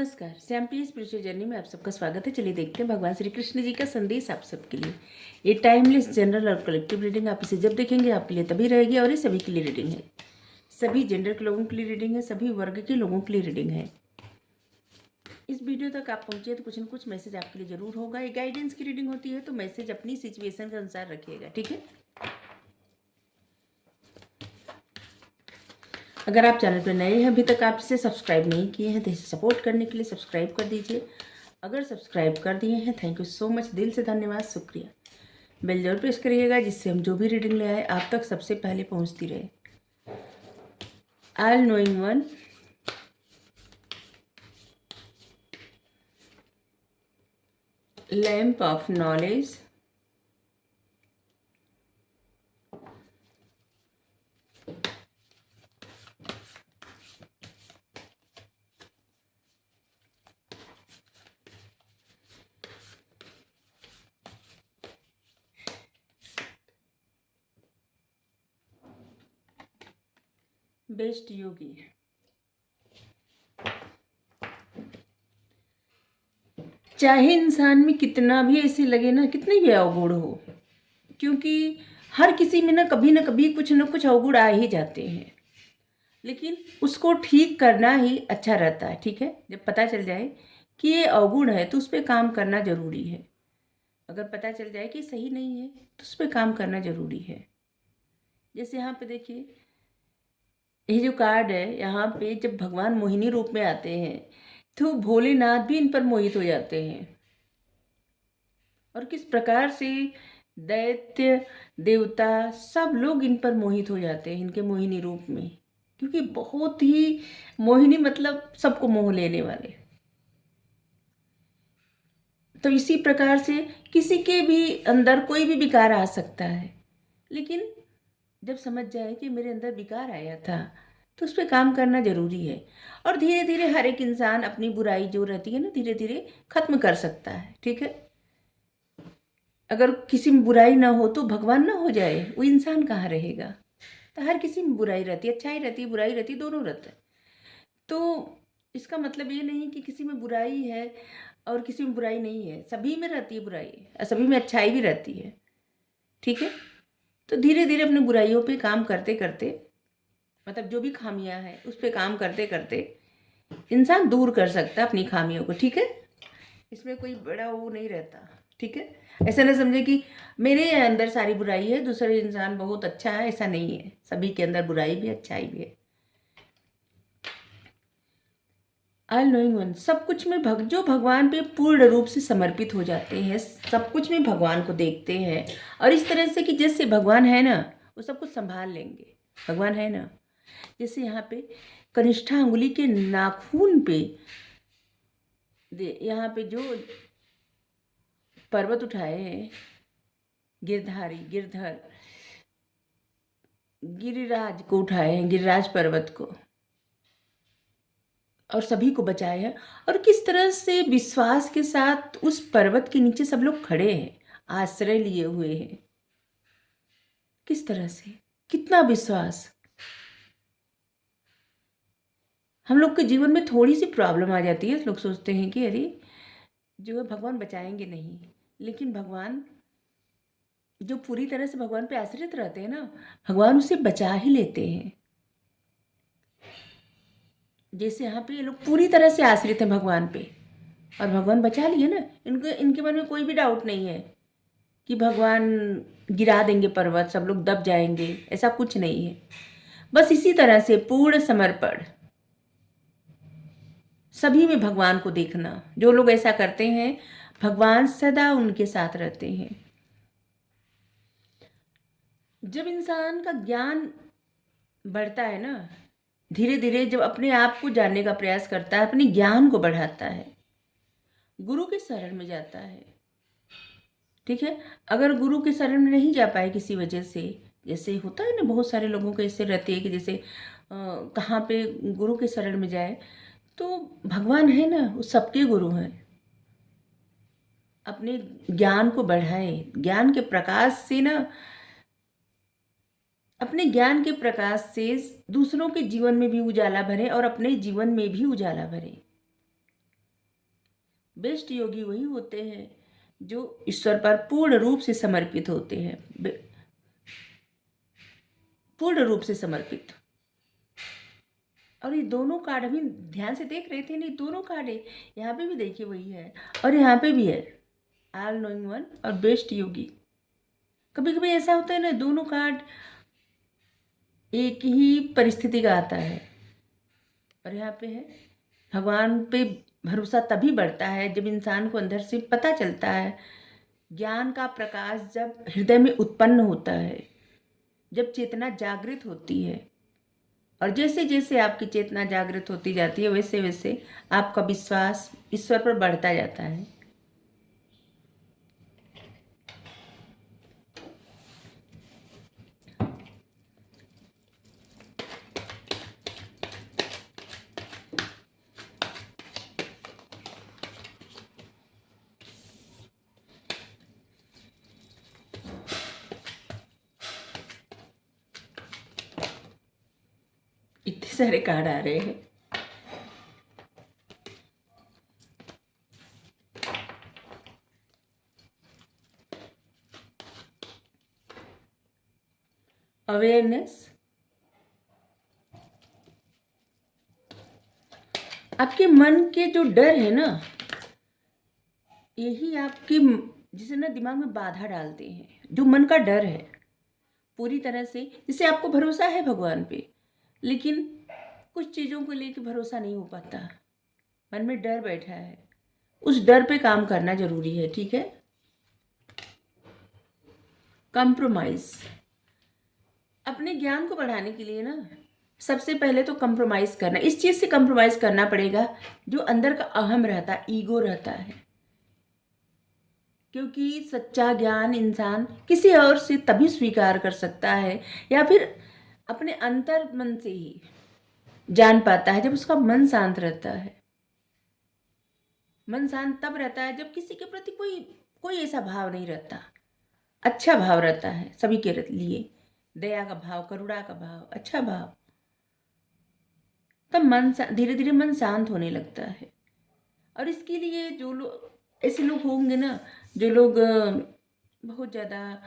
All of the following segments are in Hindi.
नमस्कार, श्यामप्रिय स्पिरिचुअल जर्नी में आप सबका स्वागत है। चलिए देखते हैं भगवान श्री कृष्ण जी का संदेश आप सबके लिए। ये टाइमलेस जनरल और कलेक्टिव रीडिंग, आप इसे जब देखेंगे आपके लिए तभी रहेगी, और ये सभी के लिए रीडिंग है। सभी जेंडर के लोगों के लिए रीडिंग है, सभी वर्ग के लोगों के लिए रीडिंग है। इस वीडियो तक आप पहुंचे तो कुछ न कुछ मैसेज आपके लिए जरूर होगा। ये गाइडेंस की रीडिंग होती है, तो मैसेज अपनी सिचुएशन के अनुसार रखिएगा, ठीक है। अगर आप चैनल पर नए हैं, अभी तक आप इसे सब्सक्राइब नहीं किए हैं, तो इसे सपोर्ट करने के लिए सब्सक्राइब कर दीजिए। अगर सब्सक्राइब कर दिए हैं, थैंक यू सो मच, दिल से धन्यवाद, शुक्रिया। बेल जरूर प्रेस करिएगा, जिससे हम जो भी रीडिंग ले आए आप तक सबसे पहले पहुंचती रहे। All knowing one, lamp of knowledge, best yogi. चाहे इंसान में कितना भी ऐसे लगे ना, कितने भी अवगुण हो, क्योंकि हर किसी में ना कभी कुछ ना कुछ अवगुण आ ही जाते हैं, लेकिन उसको ठीक करना ही अच्छा रहता है, ठीक है। जब पता चल जाए कि ये अवगुण है तो उस पर काम करना जरूरी है। अगर पता चल जाए कि सही नहीं है तो उस पर काम करना जरूरी है। जैसे यहाँ पे देखिए, ये जो कार्ड है, यहाँ पे जब भगवान मोहिनी रूप में आते हैं तो भोलेनाथ भी इन पर मोहित हो जाते हैं, और किस प्रकार से दैत्य देवता सब लोग इन पर मोहित हो जाते हैं, इनके मोहिनी रूप में, क्योंकि बहुत ही मोहिनी मतलब सबको मोह लेने वाले। तो इसी प्रकार से किसी के भी अंदर कोई भी विकार आ सकता है, लेकिन जब समझ जाए कि मेरे अंदर विकार आया था तो उस पर काम करना जरूरी है। और धीरे धीरे हर एक इंसान अपनी बुराई जो रहती है ना, धीरे धीरे खत्म कर सकता है, ठीक है। अगर किसी में बुराई ना हो तो भगवान ना हो जाए, वो इंसान कहाँ रहेगा। तो हर किसी में बुराई रहती है, अच्छाई रहती है, बुराई रहती है, दोनों रहता है। तो इसका मतलब ये नहीं कि किसी में बुराई है और किसी में बुराई नहीं है, सभी में रहती है बुराई और सभी में अच्छाई भी रहती है, ठीक है। तो धीरे धीरे अपनी बुराइयों पे काम करते करते, मतलब जो भी खामियां हैं उस पे काम करते करते इंसान दूर कर सकता है अपनी खामियों को, ठीक है। इसमें कोई बड़ा वो नहीं रहता, ठीक है। ऐसा ना समझे कि मेरे अंदर सारी बुराई है, दूसरे इंसान बहुत अच्छा है, ऐसा नहीं है। सभी के अंदर बुराई भी अच्छाई भी है। ऑल नोइंग वन, सब कुछ में जो भगवान पे पूर्ण रूप से समर्पित हो जाते हैं, सब कुछ में भगवान को देखते हैं, और इस तरह से कि जैसे भगवान है ना, वो सब कुछ संभाल लेंगे। भगवान है ना, जैसे यहाँ पे कनिष्ठा अंगुली के नाखून पे यहाँ पे जो पर्वत उठाए हैं, गिरधारी गिरधर गिरिराज को उठाए हैं, गिरिराज पर्वत को, और सभी को बचाए हैं। और किस तरह से विश्वास के साथ उस पर्वत के नीचे सब लोग खड़े हैं, आश्रय लिए हुए हैं। किस तरह से, कितना विश्वास। हम लोग के जीवन में थोड़ी सी प्रॉब्लम आ जाती है, लोग सोचते हैं कि अरे जो है भगवान बचाएंगे नहीं, लेकिन भगवान जो पूरी तरह से भगवान पे आश्रित रहते हैं ना, भगवान उसे बचा ही लेते हैं। जैसे यहाँ पे ये लोग पूरी तरह से आश्रित हैं भगवान पे, और भगवान बचा लिए ना, इनके मन में कोई भी डाउट नहीं है कि भगवान गिरा देंगे पर्वत, सब लोग दब जाएंगे, ऐसा कुछ नहीं है। बस इसी तरह से पूर्ण समर्पण, सभी में भगवान को देखना। जो लोग ऐसा करते हैं, भगवान सदा उनके साथ रहते हैं। जब इंसान का ज्ञान बढ़ता है ना, धीरे धीरे जब अपने आप को जानने का प्रयास करता है, अपने ज्ञान को बढ़ाता है, गुरु के शरण में जाता है, ठीक है। अगर गुरु के शरण में नहीं जा पाए किसी वजह से, जैसे होता है ना, बहुत सारे लोगों को ऐसे रहते हैं कि जैसे कहाँ पे गुरु के शरण में जाए, तो भगवान है ना, वो सबके गुरु हैं। अपने ज्ञान को बढ़ाए, ज्ञान के प्रकाश से ना, अपने ज्ञान के प्रकाश से दूसरों के जीवन में भी उजाला भरे और अपने जीवन में भी उजाला भरे। बेस्ट योगी वही होते हैं जो ईश्वर पर पूर्ण रूप से समर्पित होते हैं, पूर्ण रूप से समर्पित। और ये दोनों कार्ड अभी ध्यान से देख रहे थे नहीं, दोनों कार्ड है, यहाँ पे भी देखिए वही है और यहाँ पे भी है, ऑल नोइंग वन और बेस्ट योगी। कभी कभी ऐसा होता है ना, दोनों कार्ड एक ही परिस्थिति का आता है। और यहाँ पे है, भगवान पे भरोसा तभी बढ़ता है जब इंसान को अंदर से पता चलता है, ज्ञान का प्रकाश जब हृदय में उत्पन्न होता है, जब चेतना जागृत होती है। और जैसे जैसे आपकी चेतना जागृत होती जाती है वैसे वैसे आपका विश्वास ईश्वर पर बढ़ता जाता है। इतने सारे कार्ड आ रहे हैं। अवेयरनेस, आपके मन के जो डर है ना, यही आपकी जिसे ना दिमाग में बाधा डालते हैं। जो मन का डर है पूरी तरह से, जिसे आपको भरोसा है भगवान पे, लेकिन कुछ चीज़ों को लेकर भरोसा नहीं हो पाता, मन में डर बैठा है, उस डर पे काम करना जरूरी है। ठीक है, कंप्रोमाइज। अपने ज्ञान को बढ़ाने के लिए ना सबसे पहले तो कंप्रोमाइज करना, इस चीज़ से कंप्रोमाइज करना पड़ेगा जो अंदर का अहम रहता है, ईगो रहता है। क्योंकि सच्चा ज्ञान इंसान किसी और से तभी स्वीकार कर सकता है या फिर अपने अंतर मन से ही जान पाता है जब उसका मन शांत रहता है। मन शांत तब रहता है जब किसी के प्रति कोई कोई ऐसा भाव नहीं रहता, अच्छा भाव रहता है सभी के लिए, दया का भाव, करुणा का भाव, अच्छा भाव। तब मन धीरे धीरे मन शांत होने लगता है। और इसके लिए जो लोग ऐसे लोग होंगे ना, जो लोग बहुत ज़्यादा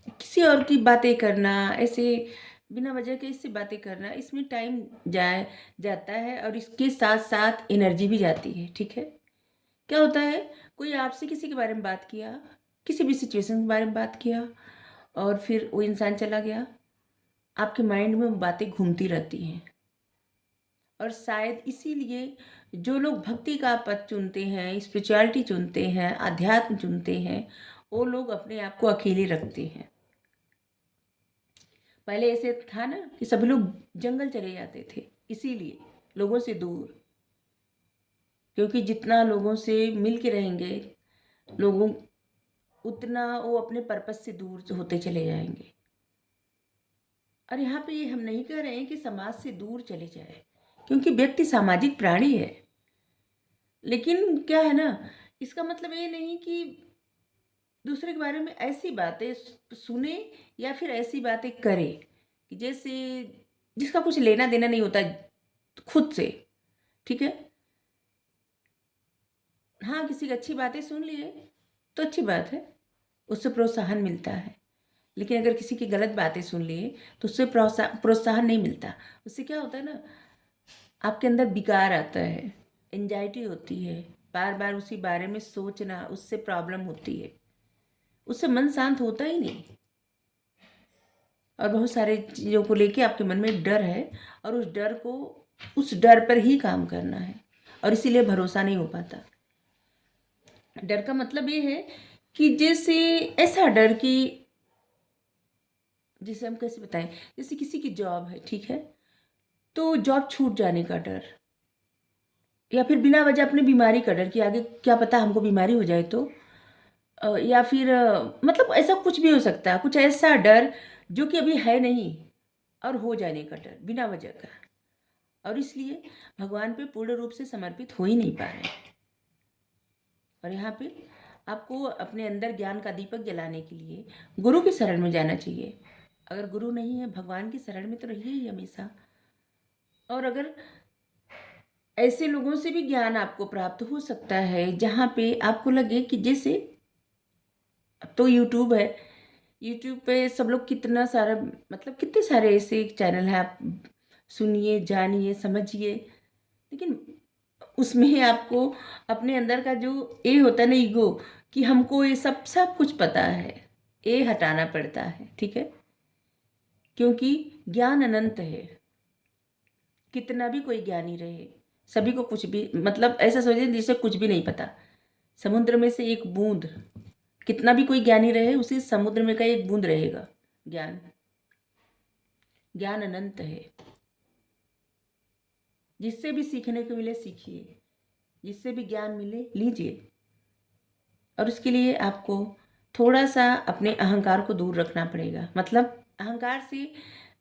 किसी और की बातें करना, ऐसे बिना वजह के इससे बातें करना, इसमें टाइम जाता है और इसके साथ साथ एनर्जी भी जाती है। ठीक है, क्या होता है, कोई आपसे किसी के बारे में बात किया, किसी भी सिचुएशन के बारे में बात किया और फिर वो इंसान चला गया, आपके माइंड में वो बातें घूमती रहती हैं। और शायद इसीलिए जो लोग भक्ति का पथ चुनते हैं, स्पिरिचुअलिटी चुनते हैं, अध्यात्म चुनते हैं, वो लोग अपने आप को अकेले रखते हैं। पहले ऐसे था ना कि सभी लोग जंगल चले जाते थे, इसीलिए लोगों से दूर, क्योंकि जितना लोगों से मिल के रहेंगे लोगों, उतना वो अपने पर्पस से दूर होते चले जाएंगे। और यहाँ पे ये हम नहीं कह रहे हैं कि समाज से दूर चले जाए, क्योंकि व्यक्ति सामाजिक प्राणी है। लेकिन क्या है ना, इसका मतलब ये नहीं कि दूसरे के बारे में ऐसी बातें सुने या फिर ऐसी बातें करे कि जैसे जिसका कुछ लेना देना नहीं होता खुद से। ठीक है, हाँ किसी की अच्छी बातें सुन लिए तो अच्छी बात है, उससे प्रोत्साहन मिलता है। लेकिन अगर किसी की गलत बातें सुन लिए तो उससे प्रोत्साहन नहीं मिलता। उससे क्या होता है ना, आपके अंदर विकार आता है, एंजाइटी होती है, बार बार उसी बारे में सोचना, उससे प्रॉब्लम होती है, उससे मन शांत होता ही नहीं। और बहुत सारे चीज़ों को लेके आपके मन में डर है और उस डर पर ही काम करना है, और इसीलिए भरोसा नहीं हो पाता। डर का मतलब ये है कि जैसे ऐसा डर कि जिसे हम कैसे बताएं, जैसे किसी की जॉब है, ठीक है, तो जॉब छूट जाने का डर, या फिर बिना वजह अपनी बीमारी का डर कि आगे क्या पता हमको बीमारी हो जाए तो, या फिर मतलब ऐसा कुछ भी हो सकता है, कुछ ऐसा डर जो कि अभी है नहीं और हो जाने का डर बिना वजह का। और इसलिए भगवान पे पूर्ण रूप से समर्पित हो ही नहीं पा रहे। और यहाँ पे आपको अपने अंदर ज्ञान का दीपक जलाने के लिए गुरु की शरण में जाना चाहिए। अगर गुरु नहीं है, भगवान की शरण में तो रहिए ही हमेशा। और अगर ऐसे लोगों से भी ज्ञान आपको प्राप्त हो सकता है जहाँ पे आपको लगे कि जैसे, अब तो यूट्यूब है, यूट्यूब पे सब लोग कितना सारा, मतलब कितने सारे ऐसे चैनल हैं, आप सुनिए, जानिए, समझिए। लेकिन उसमें आपको अपने अंदर का जो ये होता है ना, ईगो, कि हमको ये सब सब कुछ पता है, ये हटाना पड़ता है, ठीक है। क्योंकि ज्ञान अनंत है। कितना भी कोई ज्ञानी रहे, सभी को कुछ भी, मतलब ऐसा सोचिए जिसे कुछ भी नहीं पता। समुद्र में से एक बूंद, कितना भी कोई ज्ञानी रहे, उसी समुद्र में का एक बूंद रहेगा ज्ञान। ज्ञान अनंत है। जिससे भी सीखने को मिले सीखिए, जिससे भी ज्ञान मिले लीजिए। और उसके लिए आपको थोड़ा सा अपने अहंकार को दूर रखना पड़ेगा। मतलब अहंकार से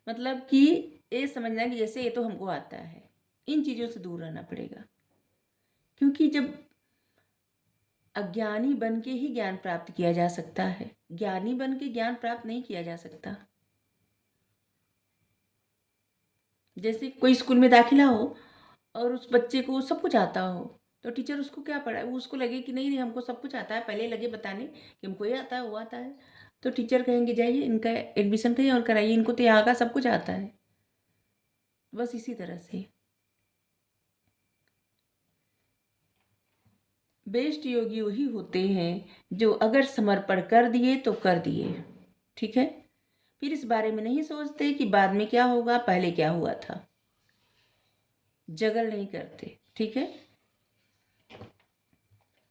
मतलब कि ये समझना कि जैसे ये तो हमको आता है, इन चीज़ों से दूर रहना पड़ेगा। क्योंकि जब अज्ञानी बन के ही ज्ञान प्राप्त किया जा सकता है, ज्ञानी बन के ज्ञान प्राप्त नहीं किया जा सकता। जैसे कोई स्कूल में दाखिला हो और उस बच्चे को सब कुछ आता हो, तो टीचर उसको क्या पढ़ाए, वो उसको लगे कि नहीं नहीं हमको सब कुछ आता है, पहले लगे बताने कि हमको ये आता है वो आता है, तो टीचर कहेंगे जाइए इनका एडमिशन करिए और कराइए, इनको तो यहाँ का सब कुछ आता है। बस इसी तरह से बेस्ट योगी वही होते हैं जो अगर समर्पण कर दिए तो कर दिए, ठीक है। फिर इस बारे में नहीं सोचते कि बाद में क्या होगा, पहले क्या हुआ था। जगल नहीं करते, ठीक है।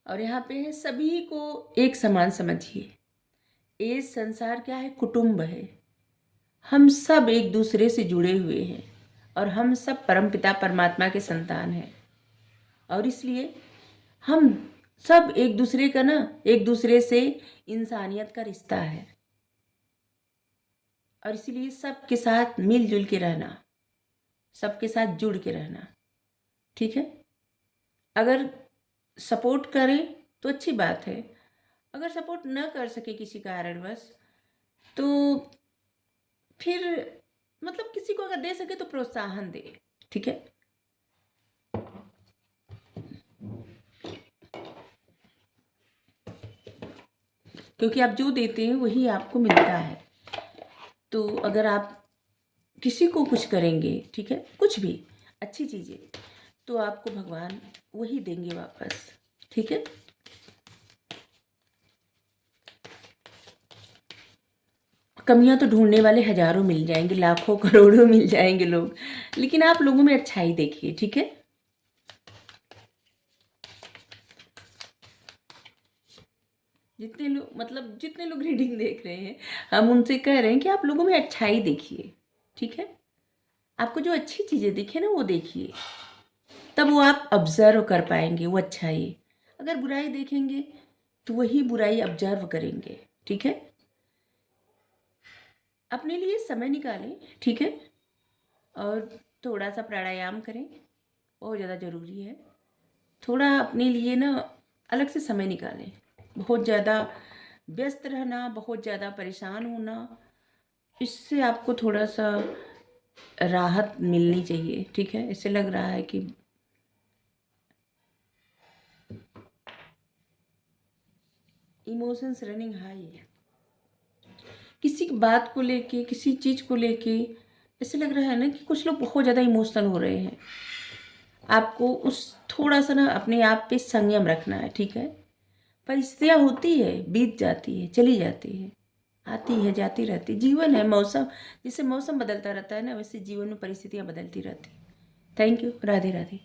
और यहाँ पे है, सभी को एक समान समझिए। ये संसार क्या है, कुटुंब है। हम सब एक दूसरे से जुड़े हुए हैं और हम सब परमपिता परमात्मा के संतान हैं। और इसलिए हम सब एक दूसरे का ना, एक दूसरे से इंसानियत का रिश्ता है। और इसीलिए सबके साथ मिलजुल के रहना, सबके साथ जुड़ के रहना, ठीक है। अगर सपोर्ट करें तो अच्छी बात है, अगर सपोर्ट न कर सके किसी कारणवश तो फिर मतलब किसी को अगर दे सके तो प्रोत्साहन दे, ठीक है। क्योंकि आप जो देते हैं वही आपको मिलता है। तो अगर आप किसी को कुछ करेंगे, ठीक है, कुछ भी अच्छी चीज़ें, तो आपको भगवान वही देंगे वापस, ठीक है। कमियां तो ढूंढने वाले हजारों मिल जाएंगे, लाखों करोड़ों मिल जाएंगे लोग, लेकिन आप लोगों में अच्छाई देखिए, ठीक है। जितने लोग, मतलब जितने लोग रीडिंग देख रहे हैं, हम उनसे कह रहे हैं कि आप लोगों में अच्छाई देखिए, ठीक है। आपको जो अच्छी चीज़ें दिखे ना वो देखिए, तब वो आप ऑब्जर्व कर पाएंगे वो अच्छाई। अगर बुराई देखेंगे तो वही बुराई ऑब्जर्व करेंगे, ठीक है। अपने लिए समय निकालें, ठीक है। और थोड़ा सा प्राणायाम करें, बहुत ज़्यादा ज़रूरी है। थोड़ा अपने लिए ना अलग से समय निकालें। बहुत ज़्यादा व्यस्त रहना, बहुत ज़्यादा परेशान होना, इससे आपको थोड़ा सा राहत मिलनी चाहिए, ठीक है। इससे लग रहा है कि इमोशंस रनिंग हाई है, किसी बात को लेके, किसी चीज़ को लेके ऐसे लग रहा है ना कि कुछ लोग बहुत ज़्यादा इमोशनल हो रहे हैं। आपको उस थोड़ा सा ना अपने आप पे संयम रखना है, ठीक है। परिस्थितियाँ होती है, बीत जाती है, चली जाती है, आती है जाती रहती, जीवन है, मौसम, जैसे मौसम बदलता रहता है ना, वैसे जीवन में परिस्थितियाँ बदलती रहती। Thank you. राधे राधे।